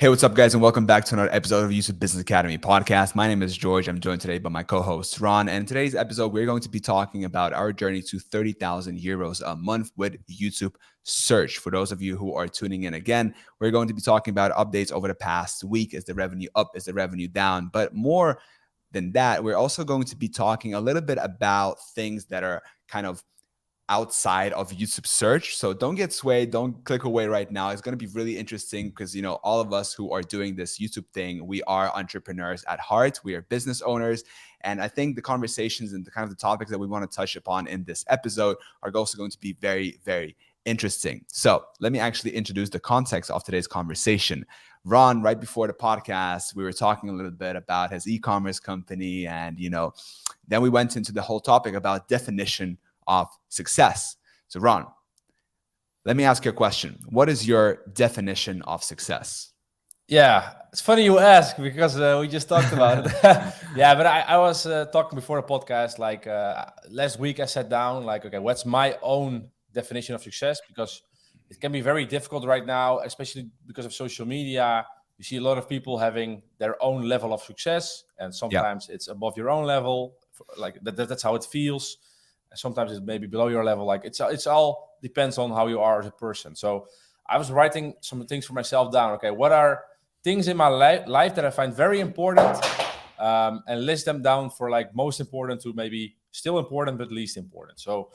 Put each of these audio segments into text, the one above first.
Hey, what's up, guys, and welcome back to another episode of YouTube Business Academy podcast. My name is George. I'm joined today by my co-host, Ron. And in today's episode, we're going to be talking about our journey to 30,000 euros a month with YouTube search. For those of you who are tuning in again, we're going to be talking about updates over the past week. Is the revenue up? Is the revenue down? But more than that, we're also going to be talking a little bit about things that are kind of outside of YouTube search. So don't get swayed. Don't click away right now. It's going to be really interesting because, all of us who are doing this YouTube thing, we are entrepreneurs at heart. We are business owners. And I think the conversations and the kind of the topics that we want to touch upon in this episode are also going to be very, very interesting. So let me actually introduce the context of today's conversation. Ron, right before the podcast, we were talking a little bit about his e-commerce company. And, then we went into the whole topic about definition of success. So Ron, let me ask you a question. What is your definition of success? Yeah, it's funny you ask because we just talked about it. Yeah, but I was talking before the podcast, last week I sat down, okay, what's my own definition of success? Because it can be very difficult right now, especially because of social media. You see a lot of people having their own level of success, and sometimes it's above your own level. That's how it feels. Sometimes it's maybe below your level. It's all depends on how you are as a person. So I was writing some things for myself down. Okay, what are things in my life that I find very important, and list them down for most important to maybe still important but least important. So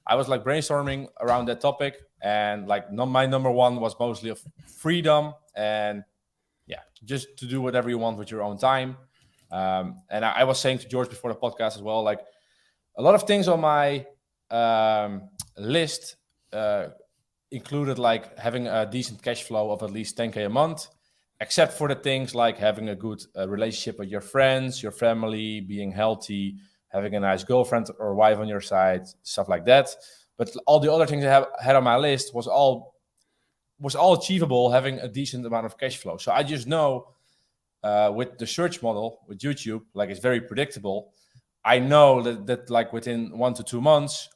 I was brainstorming around that topic, and my number one was mostly of freedom and just to do whatever you want with your own time. And I was saying to George before the podcast as well, a lot of things on my list included having a decent cash flow of at least 10K a month, except for the things like having a good relationship with your friends, your family, being healthy, having a nice girlfriend or wife on your side, stuff like that. But all the other things I had on my list was all achievable, having a decent amount of cash flow. So I just know with the search model with YouTube, it's very predictable. I know that within 1 to 2 months,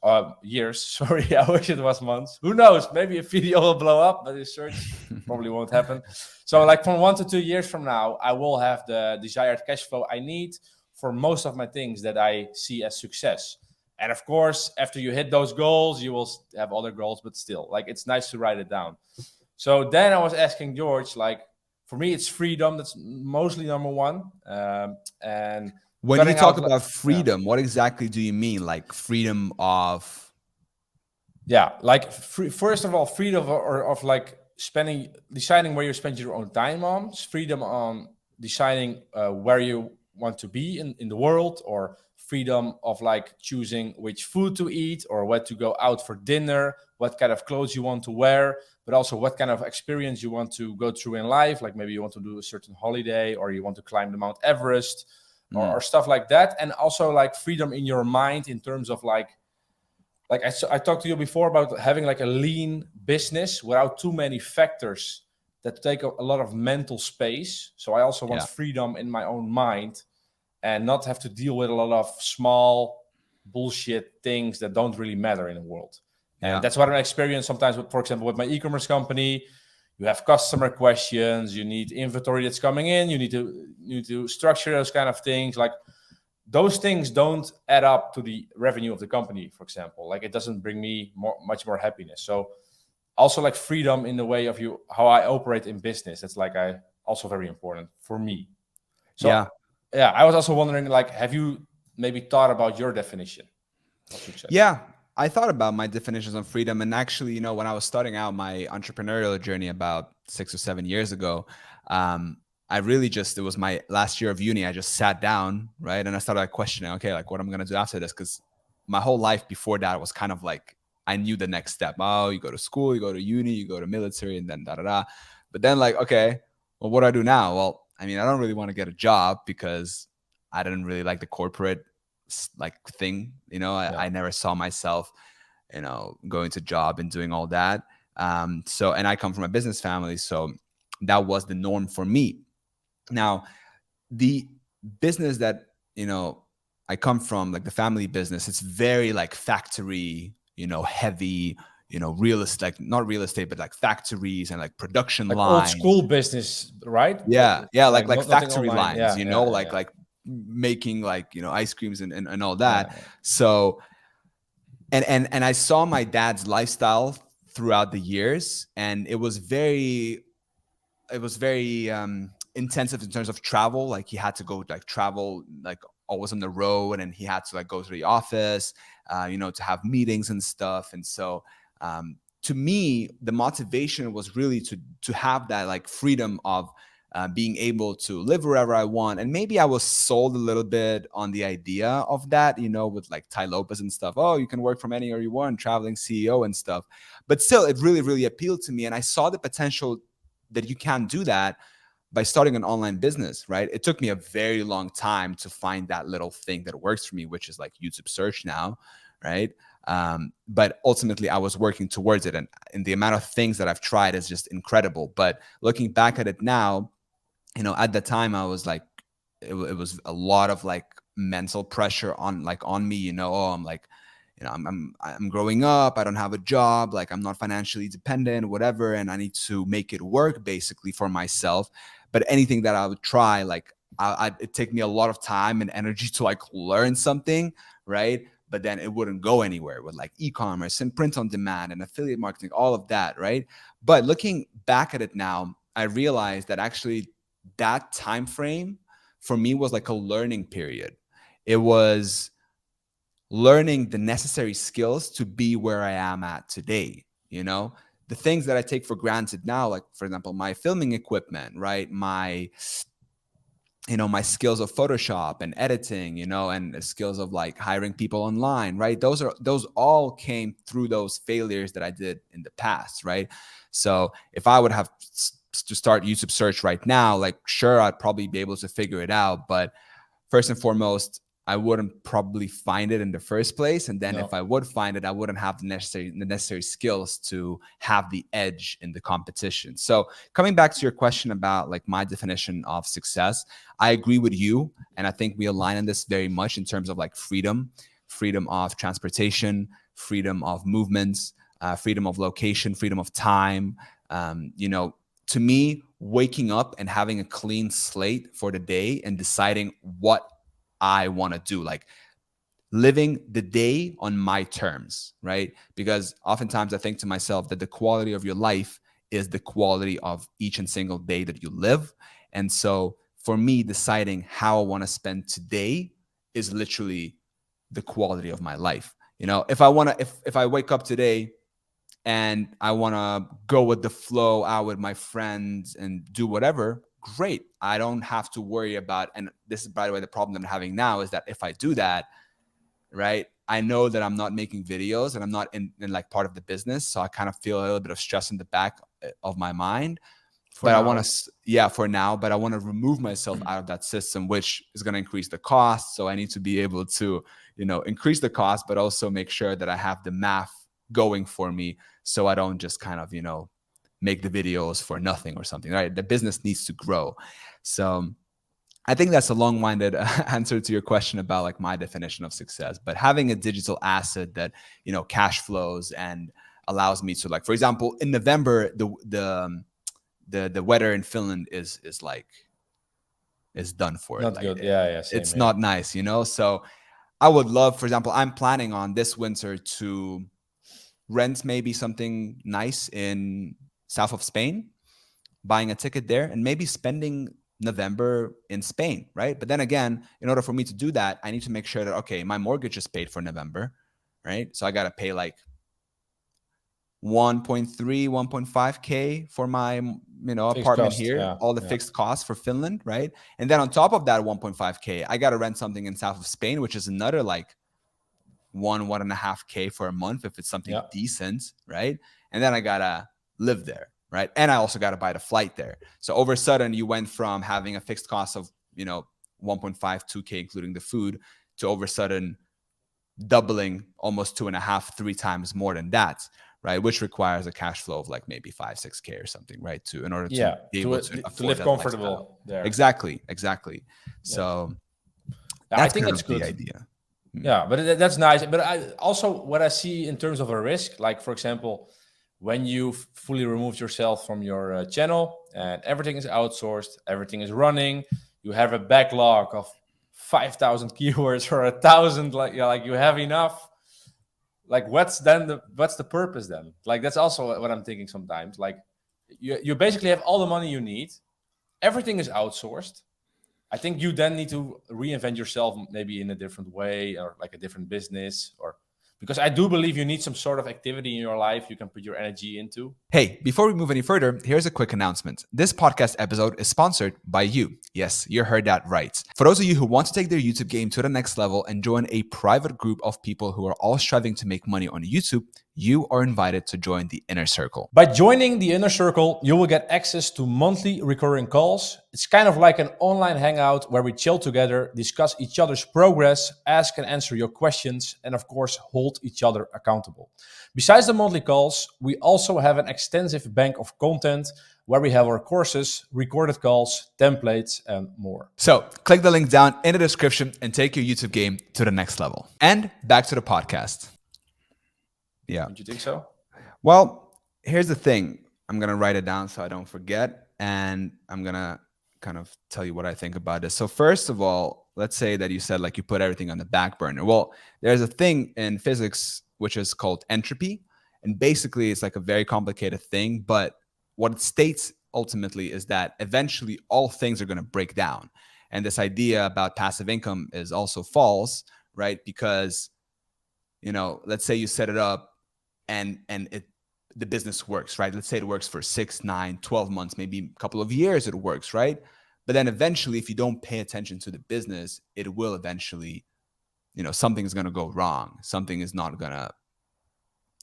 years, sorry, I wish it was months. Who knows? Maybe a video will blow up, but the search probably won't happen. So from 1 to 2 years from now, I will have the desired cash flow I need for most of my things that I see as success. And of course, after you hit those goals, you will have other goals, but still, it's nice to write it down. So then I was asking George, for me, it's freedom. That's mostly number one. And when you talk about freedom, what exactly do you mean? Freedom of? Yeah, first of all, freedom of deciding where you spend your own time on. Freedom on deciding where you want to be in the world, or freedom of choosing which food to eat or what to go out for dinner, what kind of clothes you want to wear, but also what kind of experience you want to go through in life. Maybe you want to do a certain holiday, or you want to climb the Mount Everest, or stuff like that. And also freedom in your mind in terms of I talked to you before about having a lean business without too many factors that take a lot of mental space. So I also want freedom in my own mind and not have to deal with a lot of small bullshit things that don't really matter in the world. And that's what I experience sometimes with, for example, with my e-commerce company. You have customer questions, you need inventory that's coming in, you need to structure those kind of things. Those things don't add up to the revenue of the company, for example. It doesn't bring me much more happiness. So also freedom in the way of how I operate in business. It's also very important for me. So I was also wondering, have you maybe thought about your definition of success? Yeah, I thought about my definitions on freedom. And actually, when I was starting out my entrepreneurial journey about 6 or 7 years ago, I really it was my last year of uni. I just sat down, right? And I started questioning, okay, what I'm going to do after this? Because my whole life before that was kind of I knew the next step. Oh, you go to school, you go to uni, you go to military, and then da-da-da. But then okay, well, what do I do now? Well, I mean, I don't really want to get a job because I didn't really like the corporate thing. I never saw myself, going to job and doing all that. So, and I come from a business family, so that was the norm for me. Now, the business that, I come from, the family business, it's very factory, heavy, real estate, like not real estate, but like factories and like production Like old lines. school business, right? Yeah, Like like nothing factory online. lines, Yeah, yeah, yeah, like making like ice creams and all yeah, that. So and I saw my dad's lifestyle throughout the years, and it was very intensive in terms of travel. Like he had to go like travel like always on the road, and he had to like go to the office, to have meetings and stuff. And so to me, the motivation was really to have that like freedom of being able to live wherever I want. And maybe I was sold a little bit on the idea of that, with like Ty Lopez and stuff. Oh, you can work from anywhere you want, traveling CEO and stuff. But still, it really, really appealed to me. And I saw the potential that you can do that by starting an online business, right? It took me a very long time to find that little thing that works for me, which is like YouTube search now, right? But ultimately, I was working towards it, and the amount of things that I've tried is just incredible. But looking back at it now, at the time, I was like, it was a lot of like mental pressure on me. Oh, I'm like, I'm growing up. I don't have a job. Like I'm not financially dependent, whatever, and I need to make it work basically for myself. But anything that I would try, like it'd take me a lot of time and energy to like learn something, right? But then it wouldn't go anywhere with like e-commerce and print on demand and affiliate marketing, all of that, right? But looking back at it now, I realized that actually that time frame for me was like a learning period. It was learning the necessary skills to be where I am at today. The things that I take for granted now, like for example, my filming equipment, right? My skills of Photoshop and editing, and the skills of like hiring people online, right? Those all came through those failures that I did in the past, right? So if I would have to start YouTube search right now, like sure, I'd probably be able to figure it out, but first and foremost, I wouldn't probably find it in the first place. And then if I would find it, I wouldn't have the necessary skills to have the edge in the competition. So coming back to your question about like my definition of success, I agree with you. And I think we align on this very much in terms of like freedom of transportation, freedom of movements, freedom of location, freedom of time. To me, waking up and having a clean slate for the day and deciding what I want to do, like living the day on my terms, right? Because oftentimes I think to myself that the quality of your life is the quality of each and single day that you live. And so for me, deciding how I want to spend today is literally the quality of my life. If I wake up today and I want to go with the flow out with my friends and do whatever, great. I don't have to worry about, and this is, by the way, the problem that I'm having now is that if I do that, right, I know that I'm not making videos and I'm not in like part of the business. So I kind of feel a little bit of stress in the back of my mind. For But I now. want to, yeah, for now, but I want to remove myself out of that system, which is going to increase the cost. So I need to be able to, increase the cost, but also make sure that I have the math going for me. So I don't just kind of, make the videos for nothing or something, right? The business needs to grow. So I think that's a long-winded answer to your question about like my definition of success. But having a digital asset that, cash flows and allows me to, like, for example, in November, the weather in Finland is done for it. Not Like good. Yeah, yeah, same it's here. not nice. So I would love, for example, I'm planning on this winter to rent maybe something nice in south of Spain, buying a ticket there, and maybe spending November in Spain, right? But then again, in order for me to do that, I need to make sure that okay, my mortgage is paid for November, right? So I got to pay like 1.3, 1.5K for my, Fixed apartment cost. here, Yeah, all the yeah, fixed costs for Finland, right? And then on top of that 1.5K, I got to rent something in south of Spain, which is another like 1.5K for a month if it's something yeah, decent, right? And then I gotta live there, right? And I also gotta buy the flight there. So over a sudden, you went from having a fixed cost of 1.5, 2K, including the food, to over a sudden doubling almost 2.5, 3 times more than that, right? Which requires a cash flow of like maybe 5, 6K or something, right? In order to yeah. be able to To afford live that lifestyle. comfortable there. Exactly. Yeah, So yeah. I that's think kind it's of the good. idea. Yeah, but that's nice. But I also what I see in terms of a risk, like for example, when you fully removed yourself from your channel and everything is outsourced, everything is running, you have a backlog of 5,000 keywords or 1,000, like you have enough. Like what's the purpose then? Like that's also what I'm thinking sometimes. Like you basically have all the money you need, everything is outsourced. I think you then need to reinvent yourself maybe in a different way or like a different business or because I do believe you need some sort of activity in your life you can put your energy into. Hey, before we move any further, here's a quick announcement. This podcast episode is sponsored by you. Yes, you heard that right. For those of you who want to take their YouTube game to the next level and join a private group of people who are all striving to make money on YouTube, you are invited to join the Inner Circle. By joining the Inner Circle, you will get access to monthly recurring calls. It's kind of like an online hangout where we chill together, discuss each other's progress, ask and answer your questions, and of course, hold each other accountable. Besides the monthly calls, we also have an extensive bank of content where we have our courses, recorded calls, templates, and more. So click the link down in the description and take your YouTube game to the next level. And back to the podcast. Yeah. Don't you think so? Well, here's the thing. I'm going to write it down so I don't forget. And I'm going to kind of tell you what I think about this. So, first of all, let's say that you said like you put everything on the back burner. Well, there's a thing in physics which is called entropy. And basically, it's like a very complicated thing. But what it states ultimately is that eventually all things are going to break down. And this idea about passive income is also false, right? Because, let's say you set it up and the business works, right? Let's say it works for 6, 9, 12 months, maybe a couple of years it works, right? But then eventually, if you don't pay attention to the business, it will eventually, something's going to go wrong. Something is not going to,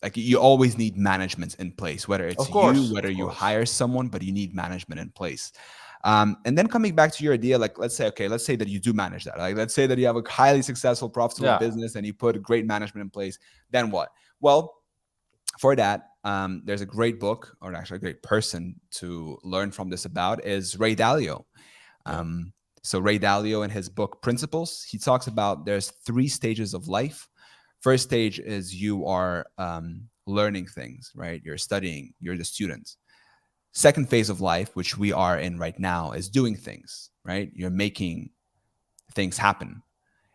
like, you always need management in place, whether it's whether you hire someone, but you need management in place. And then coming back to your idea, like, let's say that you do manage that. Like, let's say that you have a highly successful, profitable business and you put a great management in place. Then what? Well, for that, there's a great book, or actually a great person to learn from this about, is Ray Dalio. So Ray Dalio, in his book Principles, he talks about there's 3 stages of life. First stage is you are learning things, right? You're studying, you're the student. Second phase of life, which we are in right now, is doing things, right? You're making things happen.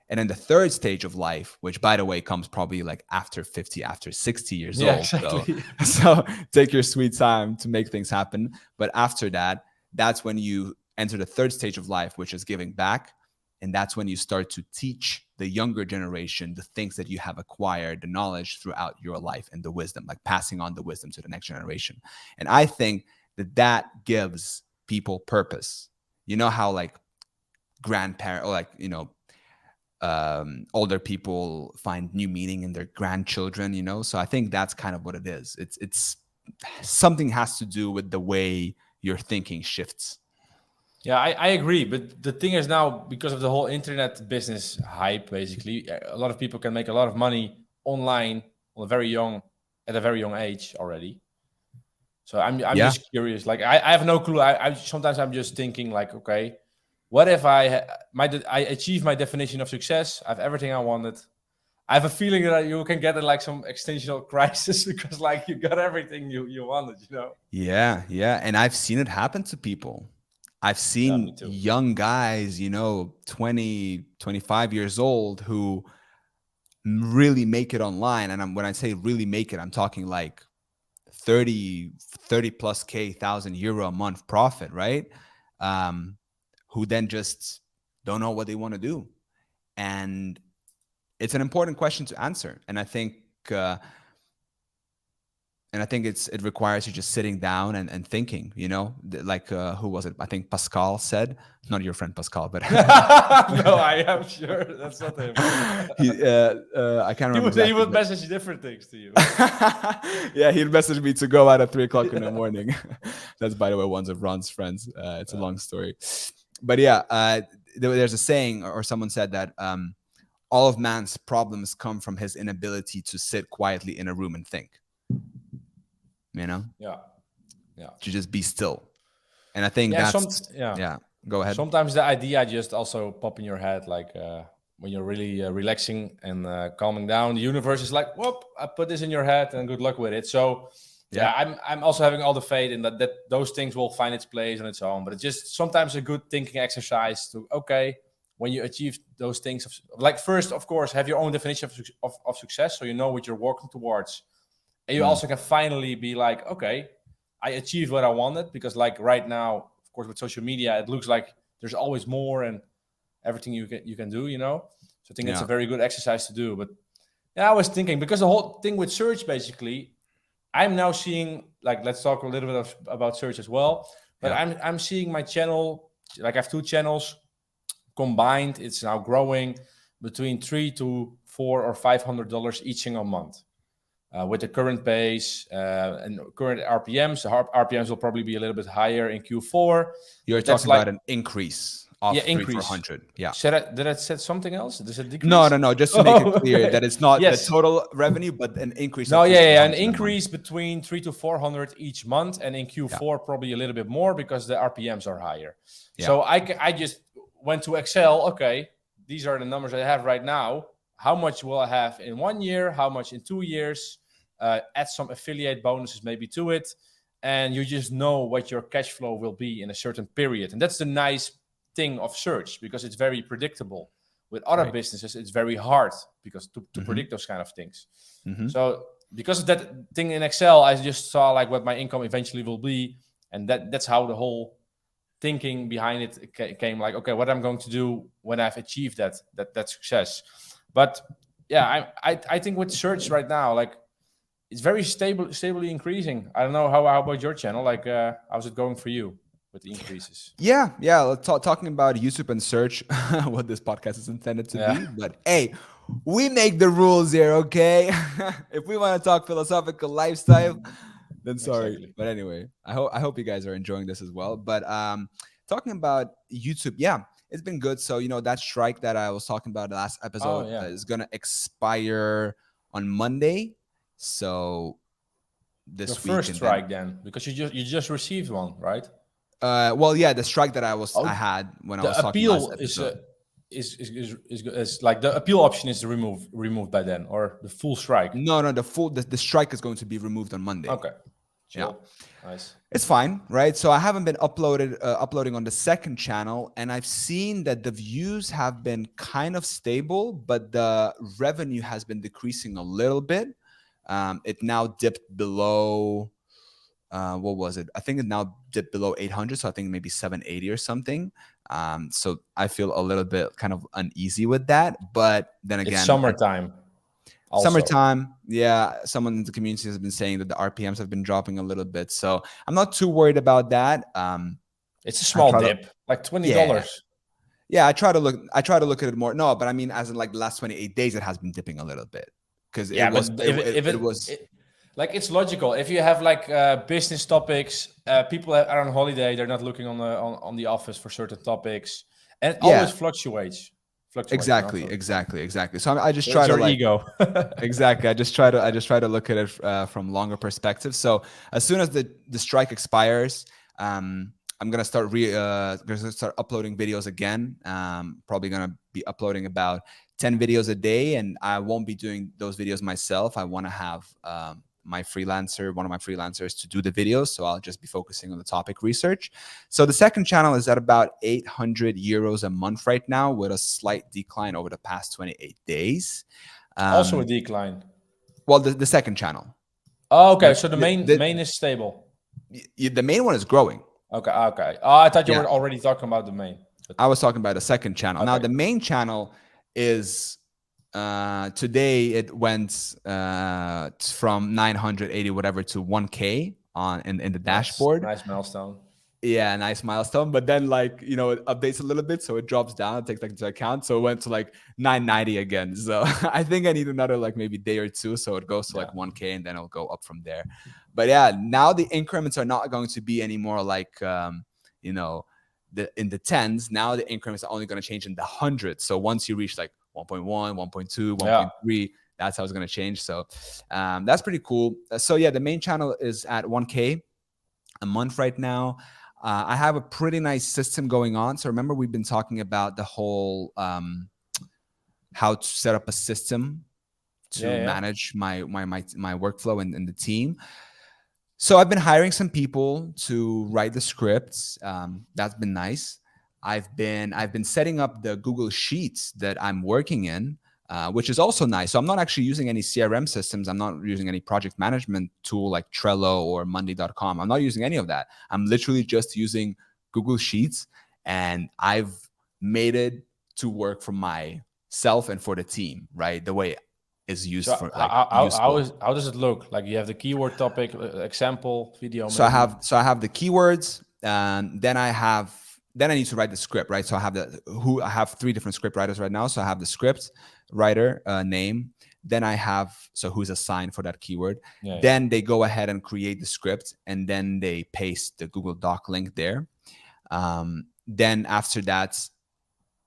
And then the third stage of life, which, by the way, comes probably like after 50, after 60 years old. Exactly. So take your sweet time to make things happen. But after that, that's when you enter the third stage of life, which is giving back. And that's when you start to teach the younger generation the things that you have acquired, the knowledge throughout your life and the wisdom, like passing on the wisdom to the next generation. And I think that gives people purpose. You know how like grandparents or like, older people find new meaning in their grandchildren, so I think that's kind of what it is. It's something has to do with the way your thinking shifts. Yeah, I agree. But the thing is now, because of the whole internet business hype, basically, a lot of people can make a lot of money online at a very young age already. So I'm just curious. Like I have no clue. I sometimes I'm just thinking like, okay, what if I achieve my definition of success? I have everything I wanted. I have a feeling that you can get in like some existential crisis because like you got everything you wanted. Yeah. And I've seen it happen to people. I've seen young guys, 20, 25 years old who really make it online. And when I say really make it, I'm talking like 30 plus K, €1,000 a month profit, right? Who then just don't know what they want to do. And it's an important question to answer. And I think it requires you just sitting down and thinking, like who was it? I think Pascal said, not your friend Pascal, but no, I am sure that's not him. I can't remember. He would message different things to you. Yeah, he'd message me to go out at 3:00 in the morning. That's, by the way, one of Ron's friends. It's a long story, but yeah, there's a saying, or someone said that all of man's problems come from his inability to sit quietly in a room and think. Yeah. To just be still. And I think go ahead. Sometimes the idea just also pop in your head, like when you're really relaxing and calming down, the universe is like, whoop, I put this in your head and good luck with it. So Yeah. I'm also having all the faith in that those things will find its place on its own. But it's just sometimes a good thinking exercise to, okay, when you achieve those things, like first, of course, have your own definition of success, so you know what you're working towards. And you also can finally be like, okay, I achieved what I wanted. Because like right now, of course, with social media, it looks like there's always more and everything you can do, you know. So I think it's a Yeah. very good exercise to do. But yeah, I was thinking, because the whole thing with search, basically, I'm now seeing, like, let's talk a little bit about search as well. But Yeah. I'm seeing my channel, like I have two channels combined. It's now growing between $300 to $400 or $500 each single month. With the current pace and current RPMs, the RPMs will probably be a little bit higher in Q4. You're But that's talking like, about an increase yeah, of three, four increase. hundred. Yeah. Did I said something else? Does it No, decrease? no, no. Just to make it Oh, clear okay. that it's not the Yes. total revenue, but an increase No, of three, yeah, four yeah, an hundred a month. increase between 300 to 400 each month, and in Yeah. Q4 probably a little bit more because the RPMs are higher. Yeah. So I just went to Excel. Okay, these are the numbers I have right now. How much will I have in 1 year? How much in 2 years? Add some affiliate bonuses maybe to it, and you just know what your cash flow will be in a certain period. And that's the nice thing of search, because it's very predictable. With other Right. businesses, it's very hard because to Mm-hmm. predict those kind of things. Mm-hmm. So because of that thing in Excel, I just saw like what my income eventually will be, and that's how the whole thinking behind it came. Like, okay, what I'm going to do when I've achieved that success. But yeah, I think with search right now, like, it's very stably increasing. I don't know how about your channel. Like, how's it going for you with the increases? Yeah, yeah. Let's talking about YouTube and search, what this podcast is intended to Yeah, be. But hey, we make the rules here, okay? If we want to talk philosophical lifestyle, then sorry. exactly. But anyway, I hope you guys are enjoying this as well. But talking about YouTube, yeah, it's been good. So that strike that I was talking about last Oh episode yeah, is gonna expire on Monday. So your this week first and then strike then, because you just received one, right? well, yeah, the strike that I Oh, had when I the was talking last appeal episode. is like the appeal option is removed by then, or the full strike. No, no, the strike is going to be removed on Monday. Okay, Yeah. chill, nice. It's fine, right? So I haven't been uploading on the second channel, and I've seen that the views have been kind of stable, but the revenue has been decreasing a little bit. It now dipped below. What was it? I think it now dipped below 800, so I think maybe 780 or something. So I feel a little bit kind of uneasy with that, but then It's again, summertime, also. summertime, yeah, someone in the community has been saying that the RPMs have been dropping a little bit, so I'm not too worried about that. It's a I small try to, dip, like $20. yeah, yeah, I try to look at it more. No, but I mean, as in like the last 28 days, it has been dipping a little bit because it Yeah, was but it, it, if it was like, it's logical. If you have like business topics, people are on holiday, they're not looking on the office for certain topics, and it always yeah, fluctuates, you know. exactly, exactly, exactly. So I just So try it's to your like ego. exactly. I just try to look at it from longer perspective. So as soon as the strike expires, I'm gonna start uploading videos again. Probably gonna be uploading about 10 videos a day, and I won't be doing those videos myself. I want to have one of my freelancers to do the videos. So I'll just be focusing on the topic research. So the second channel is at about 800 euros a month right now, with a slight decline over the past 28 days. Also a Um, decline. well, the second channel, Oh, okay, like so the main is stable. the main one is growing. Okay, okay. Oh, I thought you Yeah, were already talking about the main. But, I was talking about the second channel. Now okay, the main channel is today it went from 980 whatever to 1K on in the nice, dashboard. nice milestone. Yeah, nice milestone. But then like it updates a little bit, so it drops down. It takes that into account. So it went to like 990 again. So I think I need another like maybe day or two. So it goes to Yeah, like 1K and then it'll go up from there. But yeah, now the increments are not going to be anymore like you know in the tens. Now the increments are only going to change in the hundreds. So once you reach like 1.1, 1.2, yeah. 1.3, that's how it's going to change. So that's pretty cool. So yeah, the main channel is at 1K a month right now. I have a pretty nice system going on. So remember, we've been talking about the whole how to set up a system to Yeah. manage my workflow and the team. So I've been hiring some people to write the scripts. That's been nice. I've been setting up the Google Sheets that I'm working in, which is also nice. So I'm not actually using any CRM systems. I'm not using any project management tool like Trello or Monday.com. I'm not using any of that. I'm literally just using Google Sheets, and I've made it to work for myself and for the team, right? The way is used So for like useful. how does it look? Like you have the keyword topic, example video, So I maybe. have so I have the keywords, and then I need to write the script, right? So I have three different script writers right now. So I have the script writer name, then I have so who's assigned for that keyword. Yeah. Then they go ahead and create the script, and then they paste the Google Doc link there. Then after that,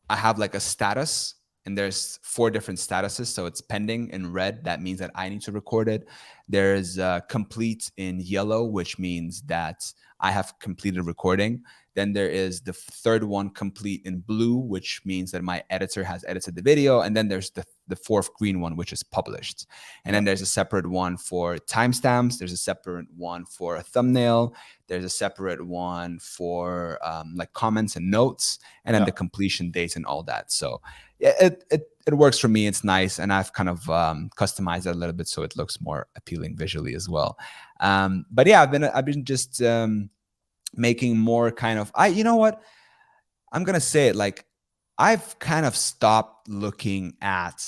I have like a status, and there's four different statuses. So it's pending in red. That means that I need to record it. There's complete in yellow, which means that I have completed recording. Then there is the third one, complete in blue, which means that my editor has edited the video. And then there's the fourth green one, which is published. And Yeah. then there's a separate one for timestamps. There's a separate one for a thumbnail. There's a separate one for like comments and notes, and then Yeah. the completion date and all that. So yeah, it works for me. It's nice, and I've kind of customized it a little bit so it looks more appealing visually as well. But yeah, I've been just making more kind of you know what, I'm gonna say it, like I've kind of stopped looking at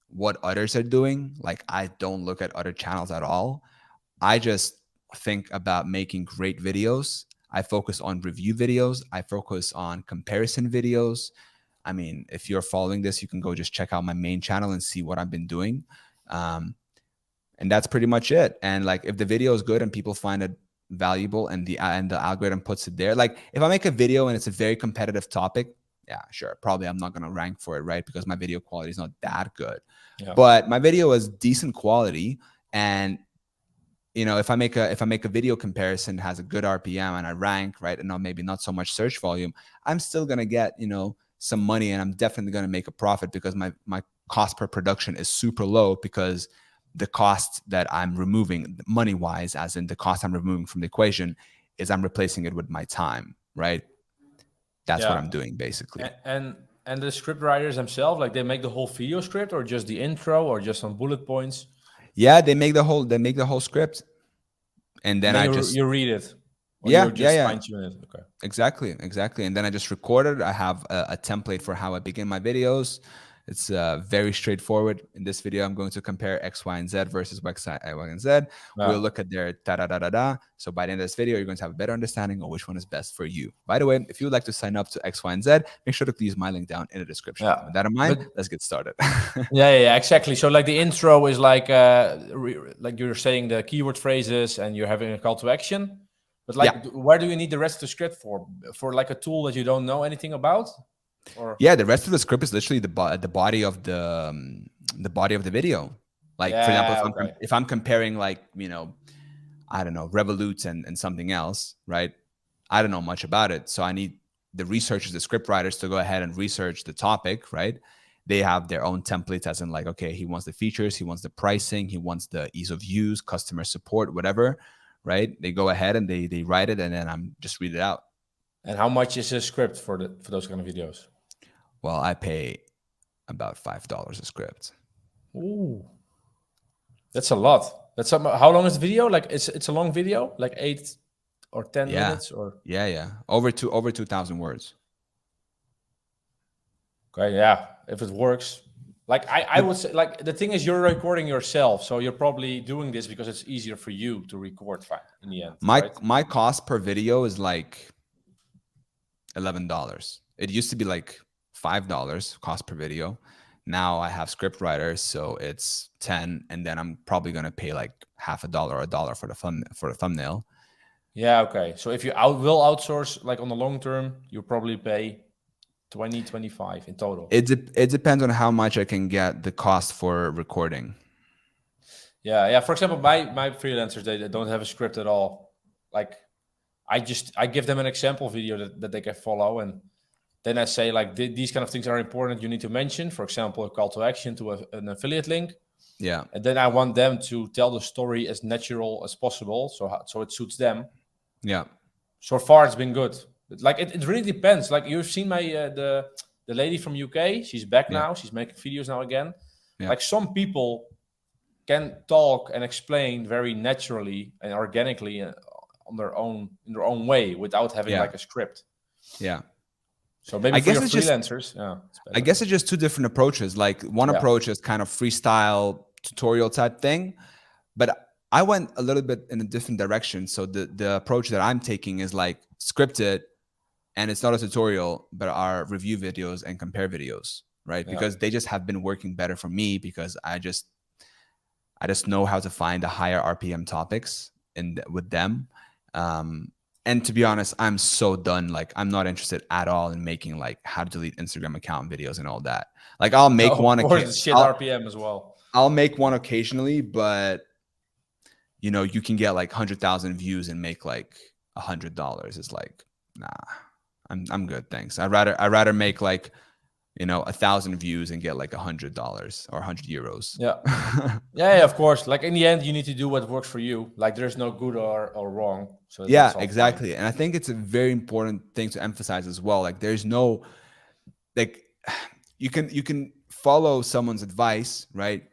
what others are doing. Like I don't look at other channels at all. I just think about making great videos. I focus on review videos. I focus on comparison videos. I mean, if you're following this, you can go just check out my main channel and see what I've been doing. And that's pretty much it. And like, if the video is good and people find it valuable, and the algorithm puts it there, like if I make a video and it's a very competitive topic, yeah, sure, probably I'm not gonna rank for it, right? Because my video quality is not that good. Yeah. But my video is decent quality, and if I make a video comparison that has a good RPM and I rank, right, and not maybe not so much search volume, I'm still gonna get some money, and I'm definitely gonna make a profit because my cost per production is super low, because the cost that I'm removing money wise, as in the cost I'm removing from the equation, is I'm replacing it with my time, right? That's what Yeah. I'm doing basically. And the script writers themselves, like they make the whole video script or just the intro or just some bullet points, Yeah, they make the whole script, and and then then I you just you read it, or yeah, you're yeah, just yeah. fine tune it. Okay. Exactly. And then I just recorded. I have a template for how I begin my videos. It's very straightforward. In this video, I'm going to compare X, Y, and Z versus X, Y, and Z. We'll Yeah. look at their da da da da da. So by the end of this video, you're going to have a better understanding of which one is best for you. By the way, if you would like to sign up to X, Y, and Z, make sure to use my link down in the description. Yeah. With that in mind, But let's get started. yeah, exactly. So like the intro is like like you're saying the keyword phrases and you're having a call to action. But Yeah. like, where do you need the rest of the script for? For like a tool that you don't know anything about, or Yeah, the rest of the script is literally the body of the body of the video. Like for example, yeah, okay, if I'm comparing, like, I don't know, Revolut and something else, right? I don't know much about it. So I need the researchers, the script writers, to go ahead and research the topic, right? They have their own templates, as in like, okay, he wants the features, he wants the pricing, he wants the ease of use, customer support, whatever, right? They go ahead and they write it, and then I'm just read it out. and how much is a script for those kind of videos? Well, I pay about $5 a script. Ooh, that's a lot. How long is the video? Like it's a long video, like 8 or 10 Yeah. minutes, or Yeah. Over 2,000 words. okay, yeah. If it works, like I would say, like the thing is, you're recording yourself, so you're probably doing this because it's easier for you to record, fine, in the end, My right? my cost per video is like $11. It used to be like $5 cost per video. Now I have script writers, so it's 10, and then I'm probably gonna pay like half a dollar for the thumbnail. Yeah, okay. So if you will outsource, like on the long term, you probably pay 20, 25 in total. It depends on how much I can get the cost for recording. Yeah. For example, my freelancers, they don't have a script at all. Like I give them an example video that they can follow, and Then I say like these kind of things are important. You need to mention, for example, a call to action to an affiliate link. Yeah. And then I want them to tell the story as natural as possible, so it suits them. Yeah. So far, it's been good. Like it really depends. Like you've seen my the lady from UK. She's back Yeah. now. She's making videos now again. Yeah. Like some people can talk and explain very naturally and organically on their own in their own way without having Yeah. like a script. Yeah. So maybe I for guess your it's just freelancers, yeah, it's I better. guess it's just two different approaches. Like one Yeah. approach is kind of freestyle tutorial type thing, but I went a little bit in a different direction. So the approach that I'm taking is like scripted, and it's not a tutorial, but are review videos and compare videos, right? Yeah. Because they just have been working better for me because I just know how to find the higher RPM topics and with them. And to be honest, I'm so done. Like I'm not interested at all in making like how to delete Instagram account videos and all that. Like I'll No, make of one. course, it's shit RPM as well. I'll make one occasionally, but you can get like 100,000 views and make like $100. It's like, nah, I'm good, thanks. I'd rather make like 1,000 views and get like $100 or €100. Yeah. Yeah, of course. Like in the end, you need to do what works for you. Like there's no good or wrong. So Yeah, that's all fine. exactly. And I think it's a very important thing to emphasize as well. Like there's no like you can follow someone's advice, right?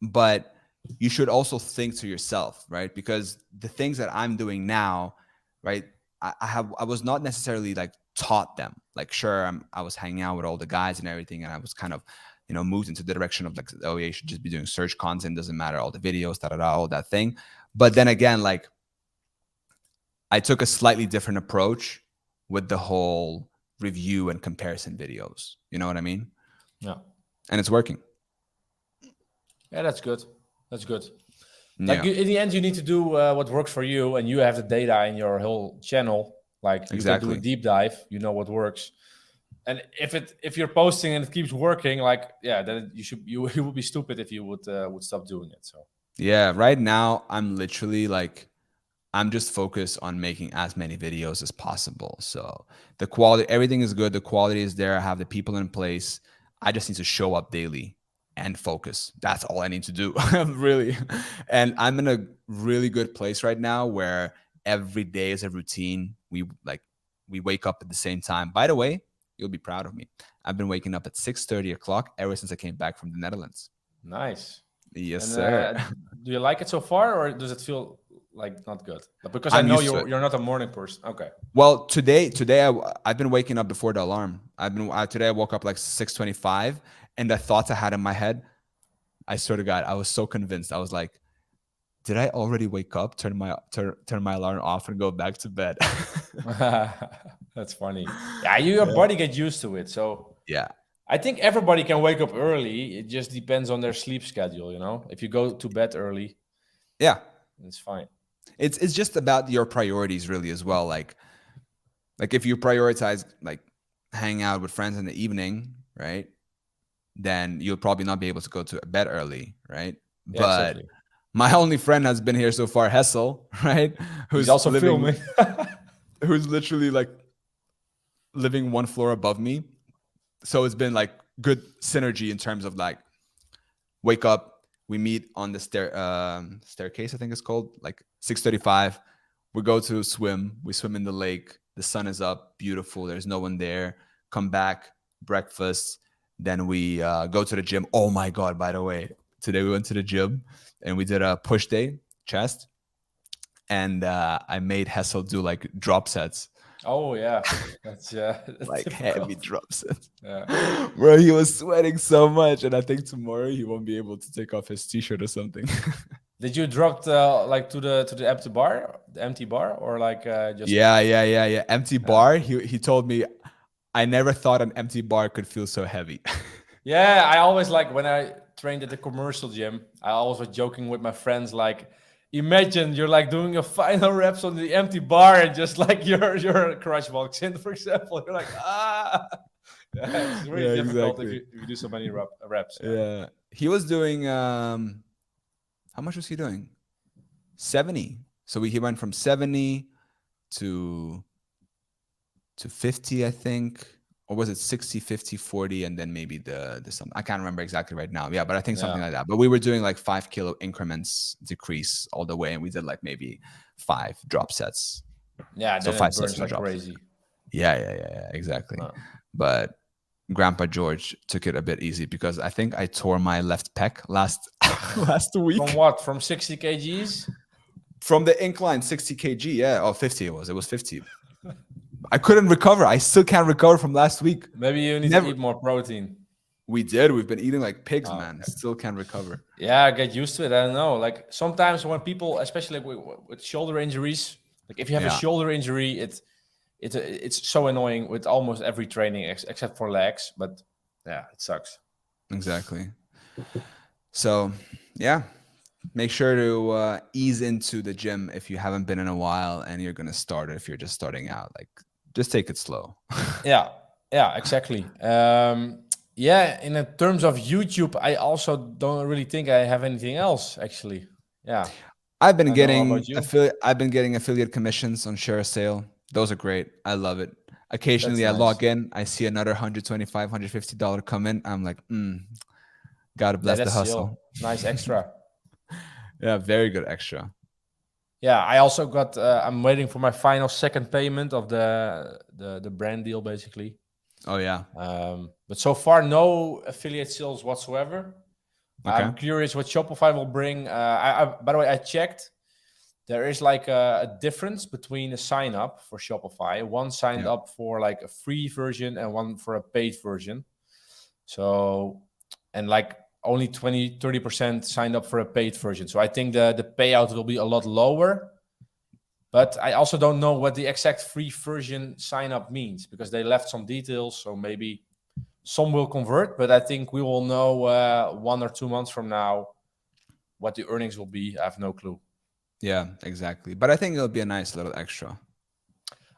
But you should also think to yourself, right? Because the things that I'm doing now, right? I was not necessarily like taught them. Like sure, I was hanging out with all the guys and everything, and I was kind of moved into the direction of like, oh yeah, you should just be doing search content, doesn't matter, all the videos, da da da, all that thing. But then again, like I took a slightly different approach with the whole review and comparison videos. You know what I mean? Yeah. And it's working. Yeah, that's good. That's good. Like Yeah, in the end, you need to do what works for you, and you have the data in your whole channel. Like you can do a exactly. deep dive. You know what works. And if you're posting and it keeps working, like yeah, then you would be stupid if you would stop doing it. So Yeah, right now I'm literally like I'm just focused on making as many videos as possible. So the quality, everything is good. The quality is there. I have the people in place. I just need to show up daily and focus. That's all I need to do, really. And I'm in a really good place right now where every day is a routine. We wake up at the same time. By the way, you'll be proud of me. I've been waking up at 6:30 o'clock ever since I came back from the Netherlands. nice. Yes, And sir. do you like it so far, or does it feel like not good? Like, because I I'm know used to it. you're not a morning person. Okay. Well, today I've been waking up before the alarm. Today I woke up like 6:25, and the thoughts I had in my head, I swear to God, I was so convinced. I was like, did I already wake up, turn my alarm off, and go back to bed? That's funny. Yeah, your Yeah. body gets used to it. So Yeah. I think everybody can wake up early. It just depends on their sleep schedule. If you go to bed early, Yeah. it's fine. It's just about your priorities really as well. Like if you prioritize like hanging out with friends in the evening, right? Then you'll probably not be able to go to bed early, right? Yeah, But exactly. my only friend has been here so far, Hessel, right? He's Who's also living, filming. who's literally like living one floor above me. So it's been like good synergy in terms of like wake up, we meet on the staircase, I think it's called, like 6:35. We go to swim. We swim in the lake. The sun is up, beautiful. There's no one there. Come back, breakfast. Then we go to the gym. Oh my God, by the way, today we went to the gym and we did a push day, chest. And I made Hessel do like drop sets, Oh yeah, that's that's like heavy difficult. drop sets. Yeah. Bro, he was sweating so much. And I think tomorrow he won't be able to take off his t-shirt or something. Did you drop like to the empty bar, or like just Yeah. Empty yeah. bar. He told me, I never thought an empty bar could feel so heavy. Yeah, I always like when I trained at the commercial gym, I always was joking with my friends like, imagine you're like doing your final reps on the empty bar and just like your crush walks in, for example. You're like, ah. Yeah, it's really Yeah, difficult if exactly. you do so many reps. Yeah. Yeah. He was doing how much was he doing? 70. So he went from 70 to 50, I think. or was it 60, 50, 40, and then maybe the some, I can't remember exactly right now. Yeah, but I think something Yeah. like that. But we were doing like 5 kilo increments decrease all the way, and we did like maybe 5 drop sets. Yeah, So then five it sets, burns no like drops. crazy. Yeah, exactly. No. But Grandpa George took it a bit easy because I think I tore my left pec last last From week what? From 60 kgs? from the incline 60 kg. Yeah, or 50 it was. It was 50. I couldn't recover. I still can't recover from last week. Maybe you need to Never. eat more protein. We did. We've been eating like pigs, Oh, man. okay. Still can't recover. Yeah, get used to it. I don't know. Like sometimes when people, especially like with shoulder injuries, like if you have a Yeah, shoulder injury, it's so annoying with almost every training except for legs. But yeah, it sucks. exactly. So, yeah, make sure to ease into the gym if you haven't been in a while and you're going to start it if you're just starting out. Like, just take it slow. Yeah, yeah, exactly. Yeah, in terms of YouTube, I also don't really think I have anything else actually. Yeah, I've been I don't know getting about you. affiliate commissions on Share Sale. Those are great. I love it. That's Occasionally I nice. log in, I see another $125, $150 come in. I'm like, gotta Yeah, bless the that's hustle. still nice extra. Yeah, very good extra. Yeah, I also got. I'm waiting for my final second payment of the brand deal, basically. Oh yeah. But so far, no affiliate sales whatsoever. Okay. I'm curious what Shopify will bring. By the way, I checked. There is like a difference between a sign up for Shopify. One signed Yeah. up for like a free version and one for a paid version. So, and like only 20-30% signed up for a paid version. So I think the payout will be a lot lower. But I also don't know what the exact free version sign up means because they left some details. So maybe some will convert, but I think we will know 1 or 2 months from now what the earnings will be. I have no clue. Yeah, exactly. But I think it'll be a nice little extra.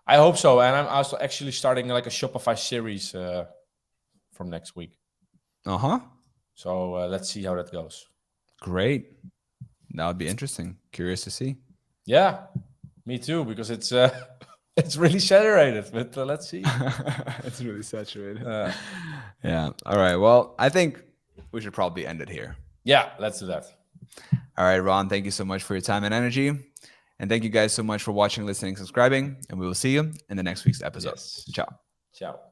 I hope so. And I'm also actually starting like a Shopify series from next week. Uh-huh. So let's see how that goes. Great. That would be interesting. Curious to see. Yeah, me too, because it's it's really saturated. But let's see. It's really saturated. Uh, Yeah. All right. Well, I think we should probably end it here. yeah, let's do that. All right, Ron, thank you so much for your time and energy. And thank you guys so much for watching, listening, subscribing. And we will see you in the next week's episode. Yes. Ciao. Ciao.